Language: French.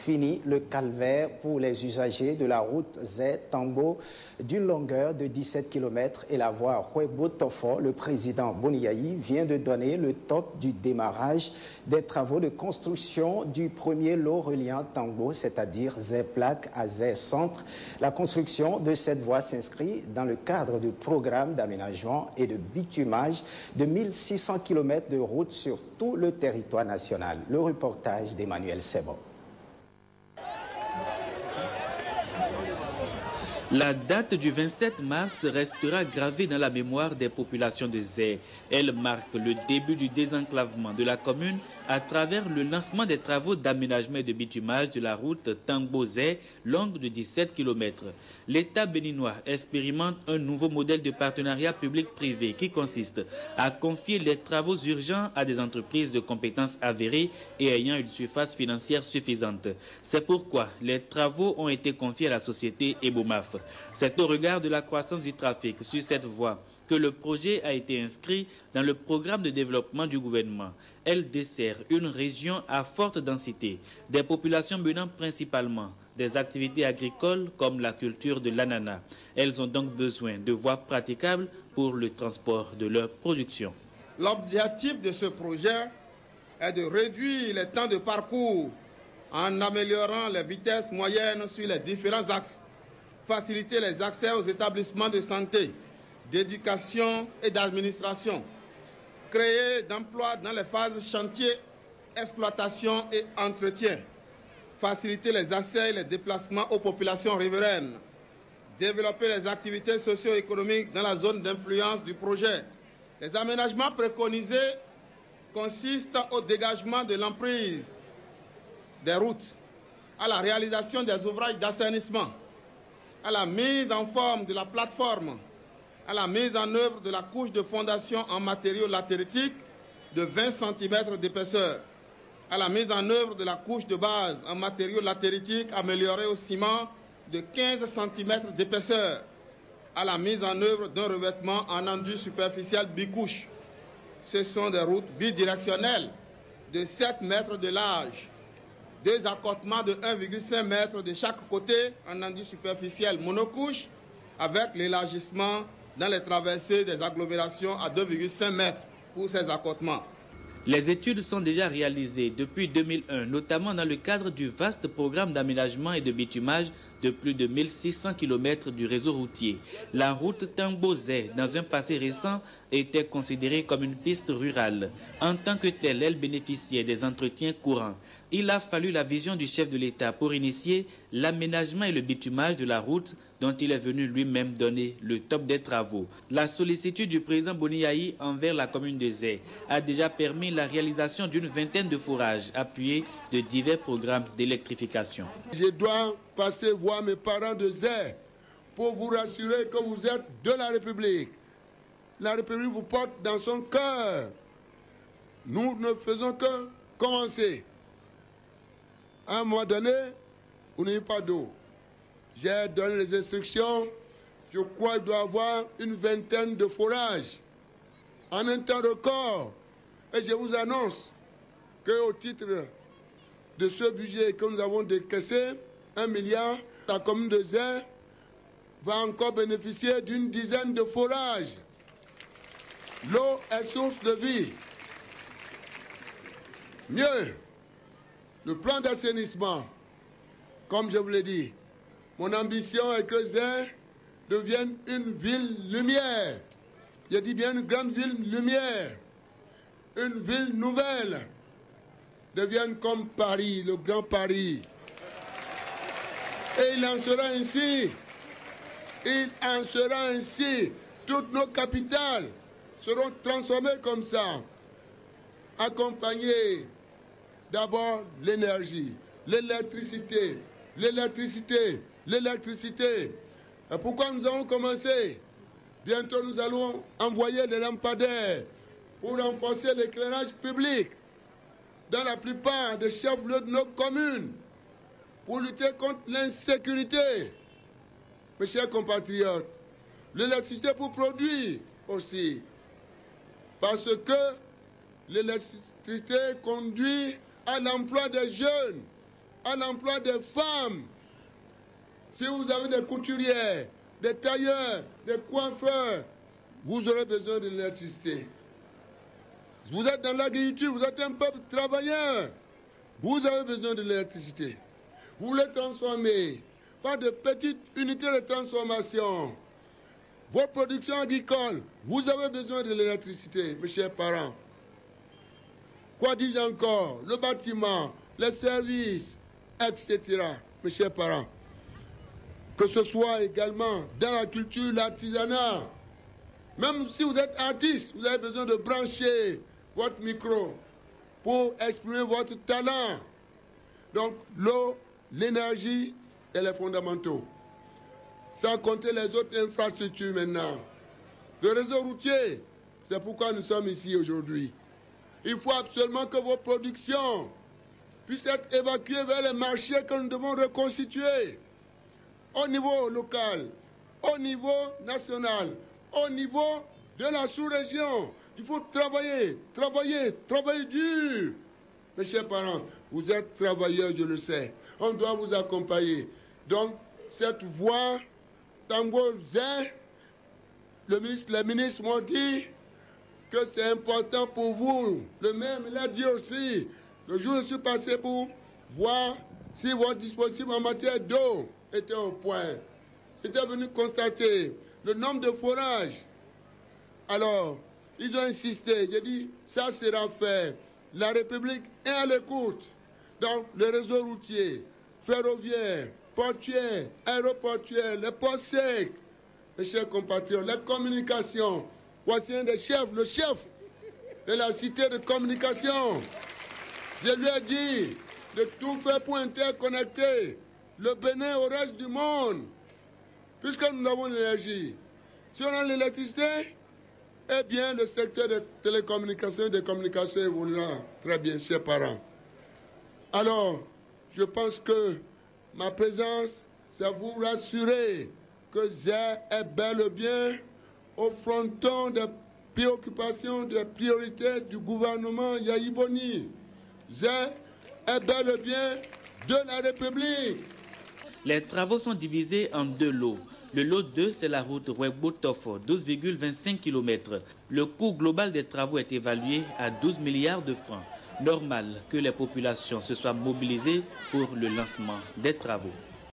fini le calvaire pour les usagers de la route Zé-Tambo d'une longueur de 17 km et la voie Houebou-Tofo. Le président Boniaï vient de donner le top du démarrage des travaux de construction du premier lot reliant Tambo, c'est-à-dire Zé-Plaque à Zé-Centre. La construction de cette voie s'inscrit dans le cadre du programme d'aménagement et de bitumage de 1600 km de route sur tout le territoire national. Le reportage d'Emmanuel Sebon. La date du 27 mars restera gravée dans la mémoire des populations de Zé. Elle marque le début du désenclavement de la commune à travers le lancement des travaux d'aménagement et de bitumage de la route Tambo-Zé, longue de 17 km. L'État béninois expérimente un nouveau modèle de partenariat public-privé qui consiste à confier les travaux urgents à des entreprises de compétences avérées et ayant une surface financière suffisante. C'est pourquoi les travaux ont été confiés à la société Ebomaf. C'est au regard de la croissance du trafic sur cette voie que le projet a été inscrit dans le programme de développement du gouvernement. Elle dessert une région à forte densité, des populations menant principalement des activités agricoles comme la culture de l'ananas. Elles ont donc besoin de voies praticables pour le transport de leur production. L'objectif de ce projet est de réduire les temps de parcours en améliorant les vitesses moyennes sur les différents axes, faciliter les accès aux établissements de santé, d'éducation et d'administration, créer d'emplois dans les phases chantier, exploitation et entretien, faciliter les accès et les déplacements aux populations riveraines, développer les activités socio-économiques dans la zone d'influence du projet. Les aménagements préconisés consistent au dégagement de l'emprise des routes, à la réalisation des ouvrages d'assainissement, à la mise en forme de la plateforme, à la mise en œuvre de la couche de fondation en matériaux latéritiques de 20 cm d'épaisseur, à la mise en œuvre de la couche de base en matériaux latéritiques améliorée au ciment de 15 cm d'épaisseur, à la mise en œuvre d'un revêtement en enduit superficiel bicouche. Ce sont des routes bidirectionnelles de 7 mètres de large, 2 accotements de 1,5 m de chaque côté en enduit superficiel monocouche, avec l'élargissement dans les traversées des agglomérations à 2,5 m pour ces accotements. Les études sont déjà réalisées depuis 2001, notamment dans le cadre du vaste programme d'aménagement et de bitumage de plus de 1600 km du réseau routier. La route Tambo-Zé, dans un passé récent, était considérée comme une piste rurale. En tant que telle, elle bénéficiait des entretiens courants. Il a fallu la vision du chef de l'État pour initier l'aménagement et le bitumage de la route dont il est venu lui-même donner le top des travaux. La sollicitude du président Boniaï envers la commune de Zé a déjà permis la réalisation d'une vingtaine de forages appuyés de divers programmes d'électrification. Je dois passer voir mes parents de Zé pour vous rassurer que vous êtes de la République. La République vous porte dans son cœur. Nous ne faisons que commencer. À un moment donné, vous n'avez pas d'eau. J'ai donné les instructions. Je crois qu'il doit y avoir une vingtaine de forages en un temps record. Et je vous annonce qu'au titre de ce budget que nous avons décaissé, 1 milliard, la commune de Zé va encore bénéficier d'une dizaine de forages. L'eau est source de vie. Mieux, le plan d'assainissement, comme je vous l'ai dit, mon ambition est que Zé devienne une ville lumière. Je dis bien une grande ville lumière. Une ville nouvelle devienne comme Paris, le grand Paris. Et il en sera ainsi. Il en sera ainsi. Toutes nos capitales seront transformées comme ça. Accompagnées d'abord l'énergie, l'électricité, l'électricité, l'électricité. Et pourquoi nous avons commencé? Bientôt nous allons envoyer des lampadaires pour renforcer l'éclairage public dans la plupart des chefs-lieux de nos communes, pour lutter contre l'insécurité. Mes chers compatriotes, l'électricité pour produire aussi, parce que l'électricité conduit à l'emploi des jeunes à l'emploi des femmes. Si vous avez des couturières, des tailleurs, des coiffeurs, vous aurez besoin de l'électricité. Vous êtes dans l'agriculture, vous êtes un peuple travailleur. Vous avez besoin de l'électricité. Vous voulez transformer par de petites unités de transformation vos productions agricoles. Vous avez besoin de l'électricité, mes chers parents. Quoi dis-je encore? Le bâtiment, les services, etc., mes chers parents. Que ce soit également dans la culture, l'artisanat. Même si vous êtes artiste, vous avez besoin de brancher votre micro pour exprimer votre talent. Donc l'eau, l'énergie et les fondamentaux. Sans compter les autres infrastructures maintenant. Le réseau routier, c'est pourquoi nous sommes ici aujourd'hui. Il faut absolument que vos productions puissent être évacuées vers les marchés que nous devons reconstituer. Au niveau local, au niveau national, au niveau de la sous-région. Il faut travailler, travailler, travailler dur. Mes chers parents, vous êtes travailleurs, je le sais. On doit vous accompagner. Donc, cette voie, Tambo Zé, les ministres m'ont dit que c'est important pour vous. Le maire me l'a dit aussi. Le jour où je suis passé pour voir si votre dispositif en matière d'eau était au point. J'étais venu constater le nombre de forages. Alors, ils ont insisté. J'ai dit, ça sera fait. La République est à l'écoute. Donc, le réseau routier, ferroviaire, portuaire, aéroportuaire, les ports secs, mes chers compatriotes, les communications. Voici un des chefs, le chef de la cité de communication. Je lui ai dit de tout faire pour interconnecter le Bénin au reste du monde, puisque nous avons l'énergie. Si on a l'électricité, eh bien, le secteur des télécommunications et des communications évoluera très bien, chers parents. Alors, je pense que ma présence, c'est vous rassurer que Zé est bel et bien au fronton des préoccupations, des priorités du gouvernement Yayi Boni. Zé est bel et bien de la République. Les travaux sont divisés en deux lots. Le lot 2, c'est la route Ouégbou-Tofo, 12,25 km. Le coût global des travaux est évalué à 12 milliards de francs. Normal que les populations se soient mobilisées pour le lancement des travaux.